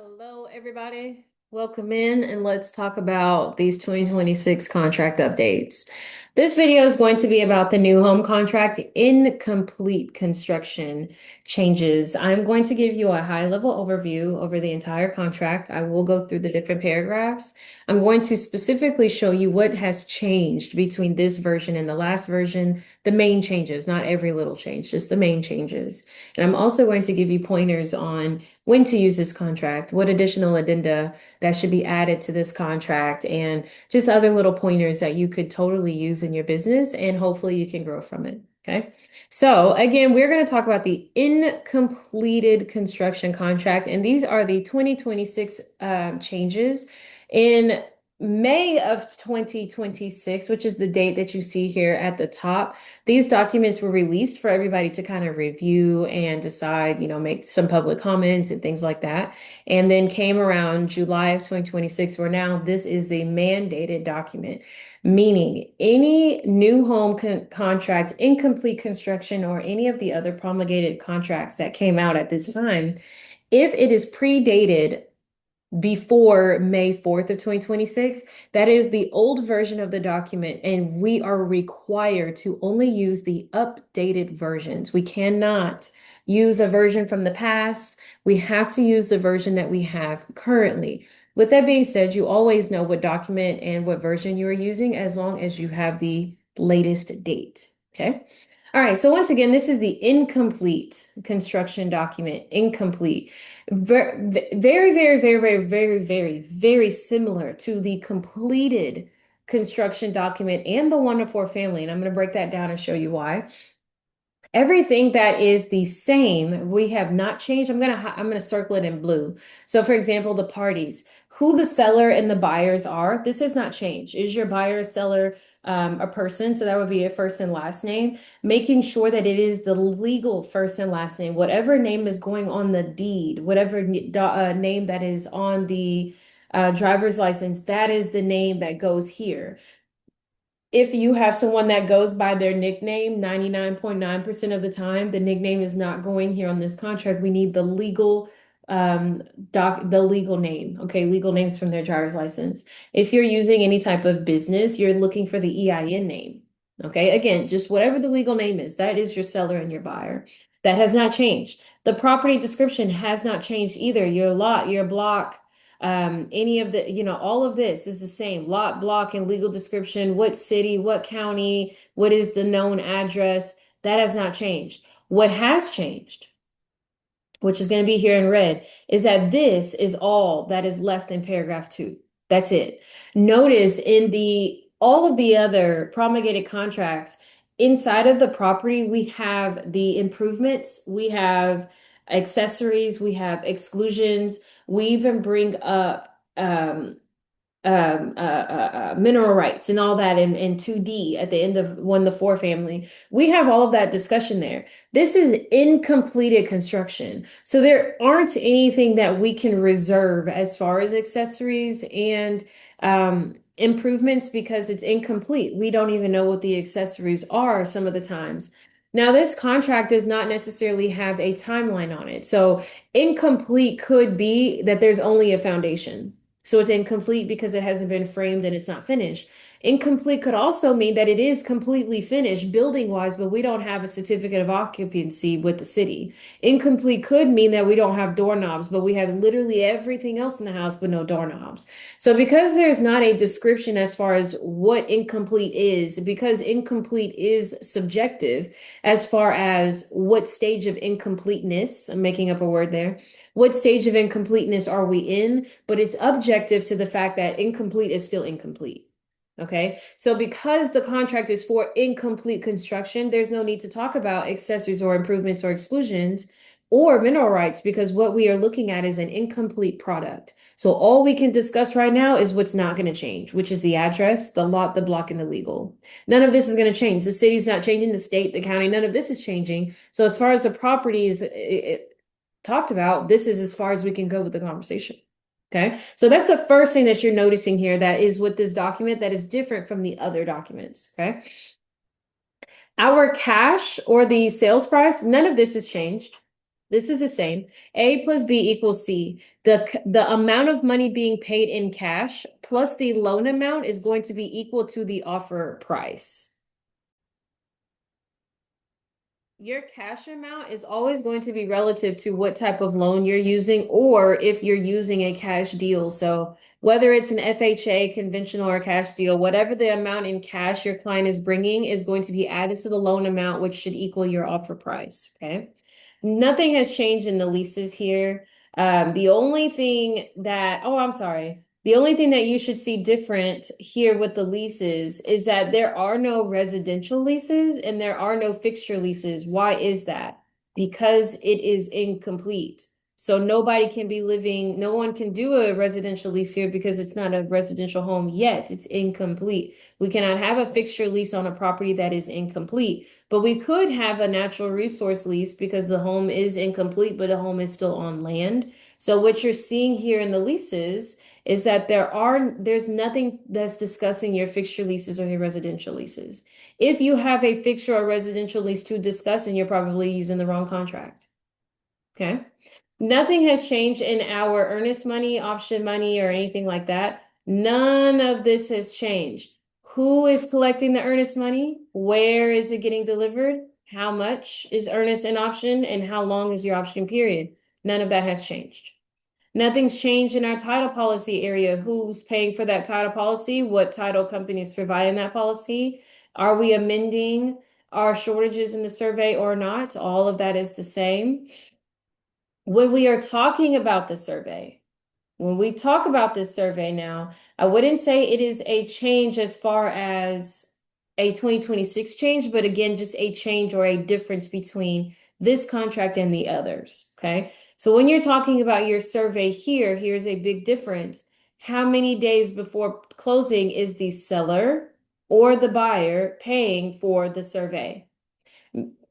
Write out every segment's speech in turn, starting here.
Hello, everybody. Welcome in, and let's talk about these 2026 contract updates. This video is going to be about the new home contract incomplete construction changes. I'm going to give you a high-level overview over the entire contract. I will go through the different paragraphs. I'm going to specifically show you what has changed between this version and the last version, the main changes, not every little change, just the main changes. And I'm also going to give you pointers on when to use this contract, what additional addenda that should be added to this contract, and just other little pointers that you could totally use in your business, and hopefully you can grow from it. Okay. So again, we're going to talk about the incompleted construction contract, and these are the 2026 changes. In May of 2026, which is the date that you see here at the top, these documents were released for everybody to kind of review and decide, make some public comments and things like that. And then came around July of 2026, where now this is the mandated document, meaning any new home contract, incomplete construction, or any of the other promulgated contracts that came out at this time, if it is predated before May 4th of 2026. That is the old version of the document, and we are required to only use the updated versions. We cannot use a version from the past. We have to use the version that we have currently. With that being said, you always know what document and what version you are using as long as you have the latest date. Okay. All right, so once again, this is the incomplete construction document, incomplete. Very, very, very, very, very, very, very, very similar to the completed construction document and the 1 to 4 family. And I'm going to break that down and show you why. Everything that is the same, we have not changed. I'm gonna circle it in blue. So for example, the parties, who the seller and the buyers are, this has not changed. Is your buyer, seller, a person? So that would be a first and last name. Making sure that it is the legal first and last name, whatever name is going on the deed, whatever name that is on the driver's license, that is the name that goes here. If you have someone that goes by their nickname, 99.9% of the time, the nickname is not going here on this contract. We need the legal the legal name. Okay, legal names from their driver's license. If you're using any type of business, you're looking for the EIN name. Okay, again, just whatever the legal name is, that is your seller and your buyer. That has not changed. The property description has not changed either. Your lot, your block, any of the, all of this is the same. Lot, block, and legal description, what city, what county, what is the known address, that has not changed. What has changed, which is going to be here in red, is that this is all that is left in paragraph 2. That's it. Notice in the all of the other promulgated contracts, inside of the property, we have the improvements, we have accessories, we have exclusions, we even bring up mineral rights and all that in 2D at the end of 1 to 4 family. We have all of that discussion there. This is incompleted construction. So there aren't anything that we can reserve as far as accessories and improvements because it's incomplete. We don't even know what the accessories are some of the times. Now, this contract does not necessarily have a timeline on it. So incomplete could be that there's only a foundation. So it's incomplete because it hasn't been framed and it's not finished. Incomplete could also mean that it is completely finished building wise, but we don't have a certificate of occupancy with the city. Incomplete could mean that we don't have doorknobs, but we have literally everything else in the house, but no doorknobs. So because there's not a description as far as what incomplete is, because incomplete is subjective as far as what stage of incompleteness, I'm making up a word there, what stage of incompleteness are we in? But it's objective to the fact that incomplete is still incomplete. Okay, so because the contract is for incomplete construction, there's no need to talk about accessories or improvements or exclusions or mineral rights because what we are looking at is an incomplete product. So all we can discuss right now is what's not going to change, which is the address, the lot, the block, and the legal. None of this is going to change. The city's not changing, the state, the county, none of this is changing. So as far as the properties talked about, this is as far as we can go with the conversation. Okay, so that's the first thing that you're noticing here that is with this document that is different from the other documents. Okay, our cash or the sales price, none of this has changed. This is the same. A plus B equals C. The amount of money being paid in cash plus the loan amount is going to be equal to the offer price. Your cash amount is always going to be relative to what type of loan you're using or if you're using a cash deal. So whether it's an FHA, conventional or cash deal, whatever the amount in cash your client is bringing is going to be added to the loan amount, which should equal your offer price. Okay. Nothing has changed in the leases here. The only thing that, oh, I'm sorry. The only thing that you should see different here with the leases is that there are no residential leases and there are no fixture leases. Why is that? Because it is incomplete. So nobody can be living, no one can do a residential lease here because it's not a residential home yet. It's incomplete. We cannot have a fixture lease on a property that is incomplete, but we could have a natural resource lease because the home is incomplete, but the home is still on land. So what you're seeing here in the leases is that there's nothing that's discussing your fixture leases or your residential leases. If you have a fixture or residential lease to discuss, and you're probably using the wrong contract. Okay. Nothing has changed in our earnest money, option money, or anything like that. None of this has changed. Who is collecting the earnest money? Where is it getting delivered? How much is earnest and option? And how long is your option period? None of that has changed. Nothing's changed in our title policy area. Who's paying for that title policy? What title company is providing that policy? Are we amending our shortages in the survey or not? All of that is the same. When we are talking about the survey, when we talk about this survey now, I wouldn't say it is a change as far as a 2026 change, but again, just a change or a difference between this contract and the others. Okay. So when you're talking about your survey here, here's a big difference. How many days before closing is the seller or the buyer paying for the survey?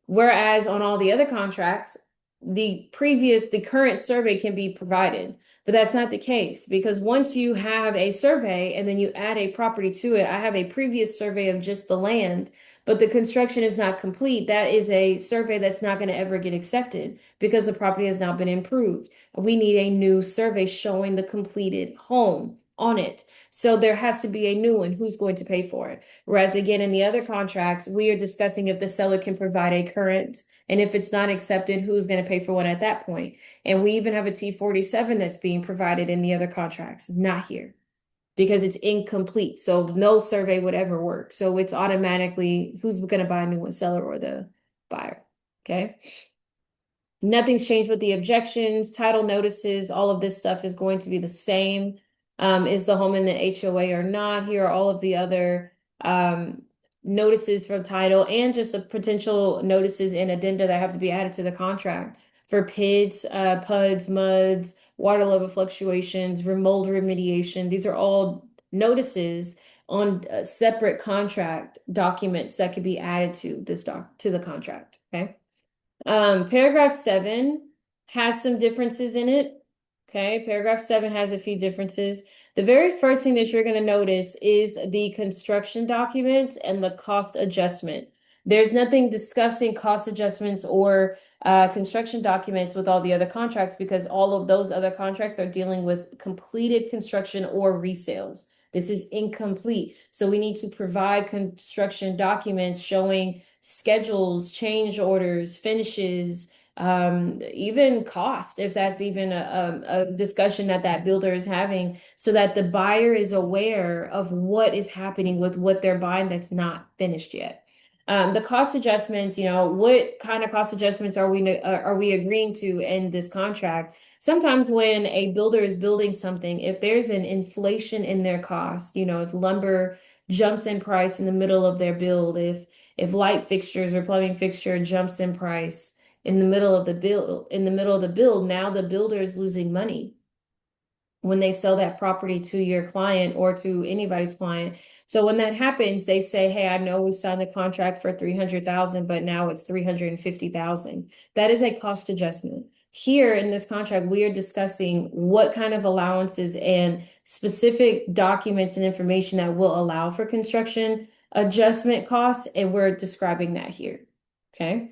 Whereas on all the other contracts, the current survey can be provided, but that's not the case because once you have a survey and then you add a property to it, I have a previous survey of just the land, but the construction is not complete. That is a survey that's not going to ever get accepted because the property has not been improved. We need a new survey showing the completed home on it. So there has to be a new one. Who's going to pay for it? Whereas again, in the other contracts, we are discussing if the seller can provide a current, and if it's not accepted, who's going to pay for one at that point? And we even have a T47 that's being provided in the other contracts, not here because it's incomplete. So no survey would ever work. So it's automatically who's going to buy a new one, seller or the buyer. Okay. Nothing's changed with the objections, title notices, all of this stuff is going to be the same. Is the home in the HOA or not? Here are all of the other notices from title and just a potential notices and addenda that have to be added to the contract for PIDs, PUDs, MUDs, water level fluctuations, mold remediation. These are all notices on separate contract documents that could be added to to the contract. Okay. Paragraph 7 has some differences in it. Okay, paragraph 7 has a few differences. The very first thing that you're going to notice is the construction document and the cost adjustment. There's nothing discussing cost adjustments or construction documents with all the other contracts because all of those other contracts are dealing with completed construction or resales. This is incomplete. So we need to provide construction documents showing schedules, change orders, finishes, even cost, if that's even a discussion that that builder is having, so that the buyer is aware of what is happening with what they're buying that's not finished yet. The cost adjustments, what kind of cost adjustments are we agreeing to in this contract? Sometimes when a builder is building something, if there's an inflation in their cost, if lumber jumps in price in the middle of their build, if light fixtures or plumbing fixture jumps in price in the middle of the build, now the builder is losing money when they sell that property to your client or to anybody's client. So when that happens, they say, hey, I know we signed the contract for 300,000, but now it's 350,000. That is a cost adjustment. Here in this contract, we are discussing what kind of allowances and specific documents and information that will allow for construction adjustment costs, and we're describing that here. Okay.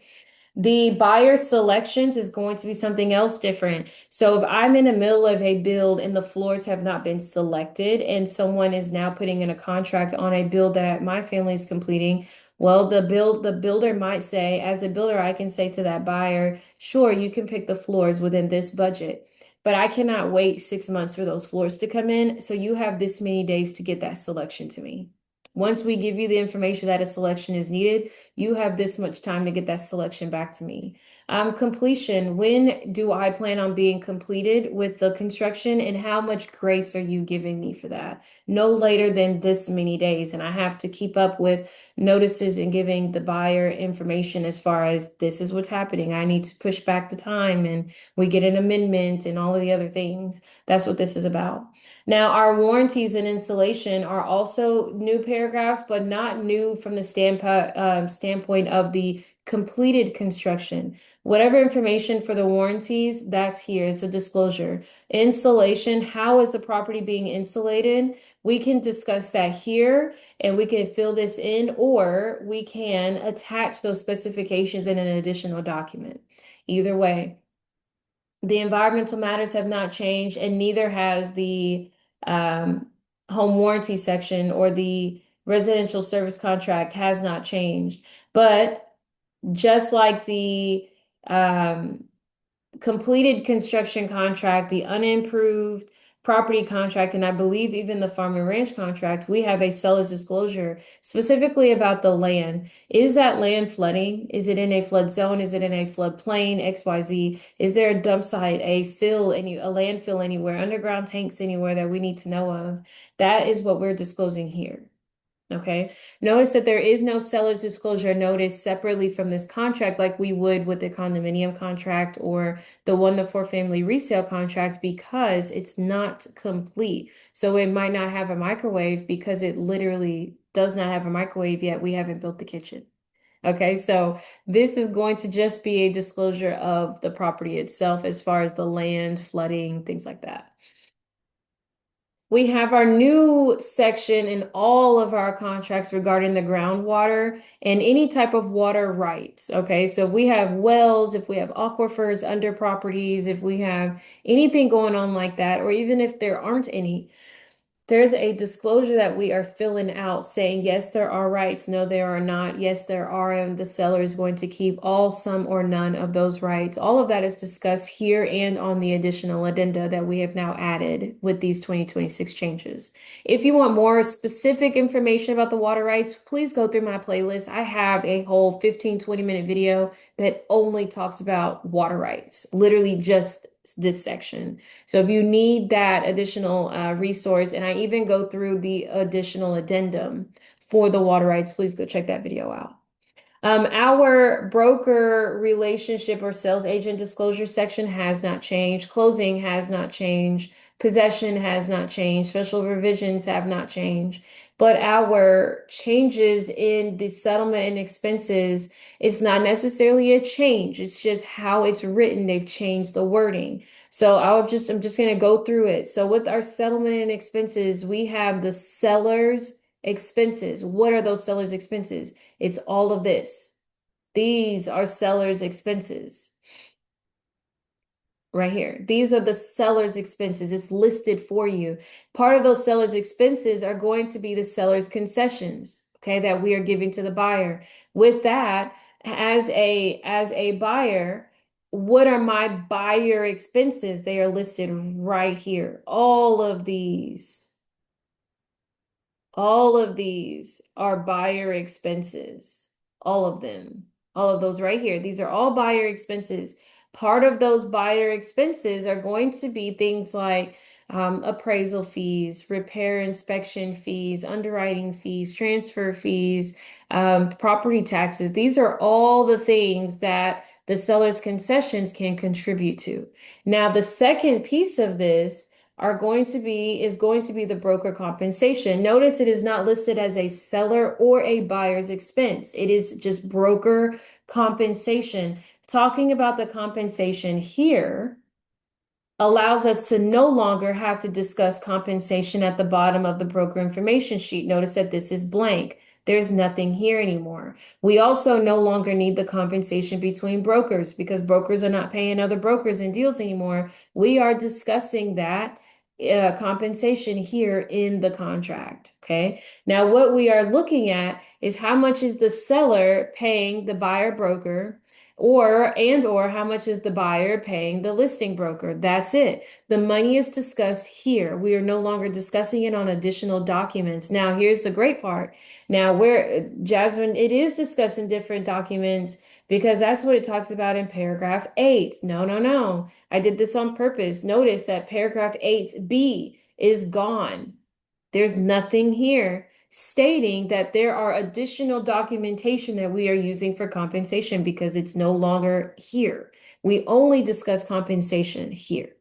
The buyer selections is going to be something else different. So if I'm in the middle of a build and the floors have not been selected and someone is now putting in a contract on a build that my family is completing, well, the builder might say, as a builder, I can say to that buyer, sure, you can pick the floors within this budget, but I cannot wait 6 months for those floors to come in. So you have this many days to get that selection to me. Once we give you the information that a selection is needed, you have this much time to get that selection back to me. Completion. When do I plan on being completed with the construction, and how much grace are you giving me for that? No later than this many days. And I have to keep up with notices and giving the buyer information as far as this is what's happening. I need to push back the time and we get an amendment and all of the other things. That's what this is about. Now, our warranties and installation are also new paragraphs, but not new from the standpoint of the completed construction. Whatever information for the warranties, that's here. It's a disclosure. Installation, how is the property being insulated? We can discuss that here and we can fill this in, or we can attach those specifications in an additional document. Either way, the environmental matters have not changed, and neither has the um, home warranty section or the residential service contract has not changed. But just like the um, completed construction contract, the unimproved property contract, and I believe even the farm and ranch contract, we have a seller's disclosure specifically about the land. Is that land flooding? Is it in a flood zone? Is it in a floodplain? XYZ? Is there a dump site, a landfill anywhere, underground tanks anywhere that we need to know of? That is what we're disclosing here. Okay. Notice that there is no seller's disclosure notice separately from this contract like we would with the condominium contract or the 1 to 4 family resale contract because it's not complete. So it might not have a microwave because it literally does not have a microwave yet. We haven't built the kitchen. Okay. So this is going to just be a disclosure of the property itself as far as the land, flooding, things like that. We have our new section in all of our contracts regarding the groundwater and any type of water rights. Okay, so if we have wells, if we have aquifers under properties, if we have anything going on like that, or even if there aren't any, there's a disclosure that we are filling out saying, yes, there are rights. No, there are not. Yes, there are. And the seller is going to keep all, some, or none of those rights. All of that is discussed here and on the additional addenda that we have now added with these 2026 changes. If you want more specific information about the water rights, please go through my playlist. I have a whole 15-20 minute video that only talks about water rights, literally just this section. So if you need that additional resource, and I even go through the additional addendum for the water rights, please go check that video out. Our broker relationship or sales agent disclosure section has not changed. Closing has not changed. Possession has not changed. Special revisions have not changed. But our changes in the settlement and expenses, it's not necessarily a change. It's just how it's written. They've changed the wording. So I'm just going to go through it. So with our settlement and expenses, we have the seller's expenses. What are those seller's expenses? It's all of this. These are seller's expenses right here. These are the seller's expenses. It's listed for you. Part of those seller's expenses are going to be the seller's concessions, okay, that we are giving to the buyer. With that, as a buyer, what are my buyer expenses? They are listed right here. All of these are buyer expenses. All of them. All of those right here. These are all buyer expenses. Part of those buyer expenses are going to be things like appraisal fees, repair inspection fees, underwriting fees, transfer fees, property taxes. These are all the things that the seller's concessions can contribute to. Now, the second piece of this is going to be the broker compensation. Notice it is not listed as a seller or a buyer's expense. It is just broker compensation. Talking about the compensation here allows us to no longer have to discuss compensation at the bottom of the broker information sheet. Notice that this is blank. There's nothing here anymore. We also no longer need the compensation between brokers because brokers are not paying other brokers in deals anymore. We are discussing that compensation here in the contract. Okay. Now, what we are looking at is how much is the seller paying the buyer broker, or how much is the buyer paying the listing broker. That's it. The money is discussed here. We are no longer discussing it on additional documents. Now, here's the great part. Now, where Jasmine, it is discussed in different documents because that's what it talks about in paragraph 8. No, no, no. I did this on purpose. Notice that paragraph 8b is gone. There's nothing here stating that there are additional documentation that we are using for compensation because it's no longer here. We only discuss compensation here.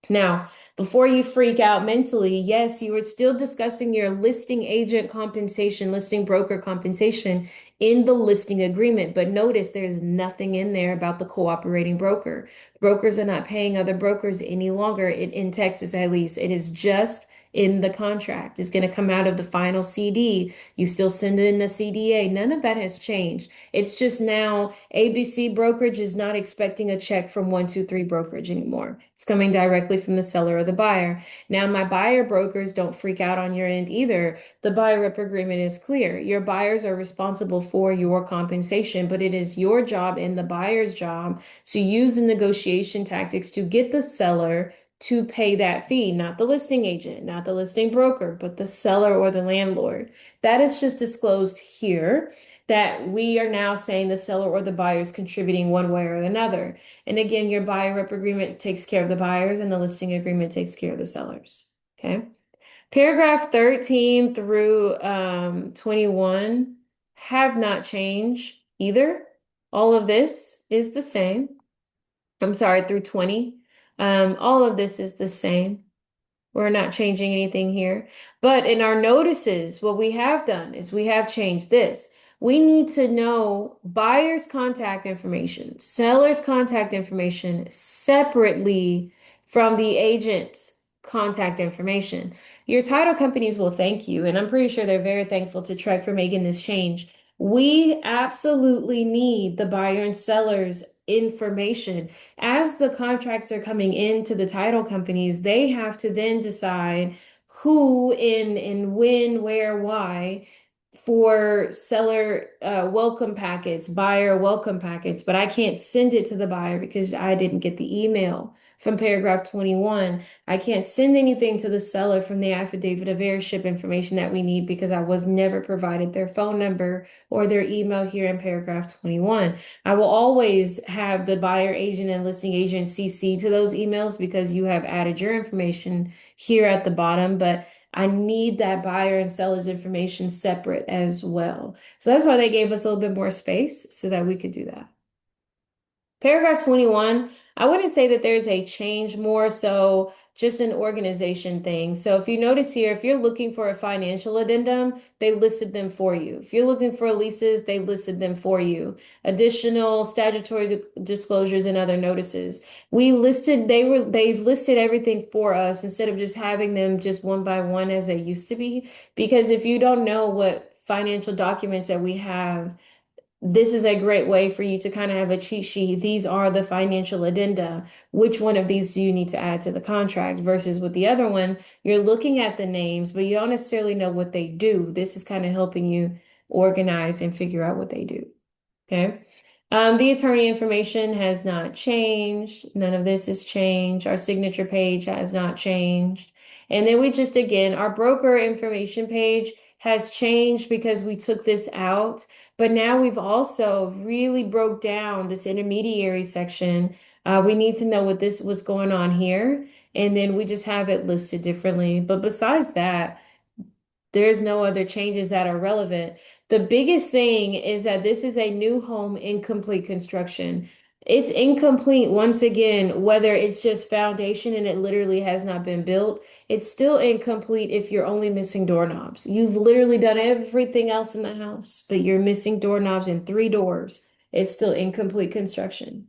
Now, before you freak out mentally, yes, you are still discussing your listing agent compensation, listing broker compensation in the listing agreement. But notice there's nothing in there about the cooperating broker. Brokers are not paying other brokers any longer in Texas, at least. It is just in the contract. It's going to come out of the final CD. You still send it in a CDA. None of that has changed. It's just now ABC brokerage is not expecting a check from 123 brokerage anymore. It's coming directly from the seller or the buyer. Now, my buyer brokers, don't freak out on your end either. The buyer rep agreement is clear. Your buyers are responsible for your compensation, but it is your job and the buyer's job to use the negotiation tactics to get the seller to pay that fee, not the listing agent, not the listing broker, but the seller or the landlord. That is just disclosed here, that we are now saying the seller or the buyer is contributing one way or another. And again, your buyer rep agreement takes care of the buyers and the listing agreement takes care of the sellers. Okay. Paragraph 13 through 21 have not changed either. All of this is the same. I'm sorry, through 20. All of this is the same. We're not changing anything here. But in our notices, what we have done is we have changed this. We need to know buyer's contact information, seller's contact information separately from the agent's contact information. Your title companies will thank you, and I'm pretty sure they're very thankful to TREC for making this change. We absolutely need the buyer and seller's information. As the contracts are coming into the title companies, they have to then decide who in when, where, why for seller welcome packets, buyer welcome packets, but I can't send it to the buyer because I didn't get the email from paragraph 21. I can't send anything to the seller from the affidavit of heirship information that we need because I was never provided their phone number or their email here in paragraph 21. I will always have the buyer agent and listing agent CC to those emails because you have added your information here at the bottom, but I need that buyer and seller's information separate as well. So that's why they gave us a little bit more space so that we could do that. Paragraph 21, I wouldn't say that there's a change, more so just an organization thing. So if you notice here, if you're looking for a financial addendum, they listed them for you. If you're looking for leases, they listed them for you. Additional statutory disclosures and other notices. They've listed everything for us instead of just having them just one by one as they used to be. Because if you don't know what financial documents that we have, this is a great way for you to kind of have a cheat sheet. These are the financial addenda. Which one of these do you need to add to the contract? Versus with the other one, you're looking at the names, but you don't necessarily know what they do. This is kind of helping you organize and figure out what they do. Okay. The attorney information has not changed. None of this has changed. Our signature page has not changed. And then we just, again, our broker information page has changed because we took this out. But now we've also really broke down this intermediary section. We need to know what this was going on here. And then we just have it listed differently. But besides that, there's no other changes that are relevant. The biggest thing is that this is a new home incomplete construction. It's incomplete once again, whether it's just foundation and it literally has not been built. It's still incomplete if you're only missing doorknobs. You've literally done everything else in the house, but you're missing doorknobs and 3 doors. It's still incomplete construction.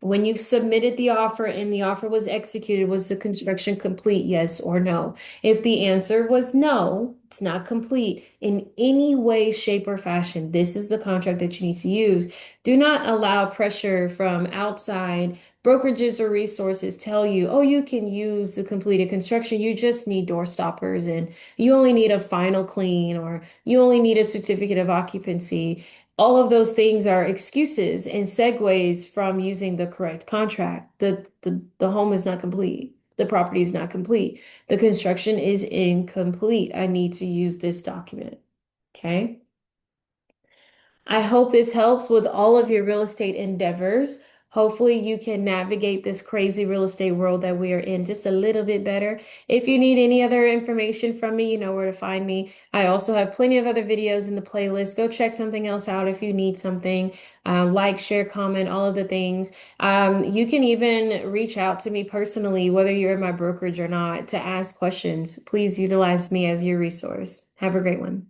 When you've submitted the offer and the offer was executed, was the construction complete, yes or no? If the answer was no, it's not complete in any way, shape, or fashion, this is the contract that you need to use. Do not allow pressure from outside brokerages or resources tell you, oh, you can use the completed construction. You just need door stoppers and you only need a final clean or you only need a certificate of occupancy. All of those things are excuses and segues from using the correct contract. The home is not complete. The property is not complete. The construction is incomplete. I need to use this document. Okay. I hope this helps with all of your real estate endeavors. Hopefully, you can navigate this crazy real estate world that we are in just a little bit better. If you need any other information from me, you know where to find me. I also have plenty of other videos in the playlist. Go check something else out if you need something. Like, share, comment, all of the things. You can even reach out to me personally, whether you're in my brokerage or not, to ask questions. Please utilize me as your resource. Have a great one.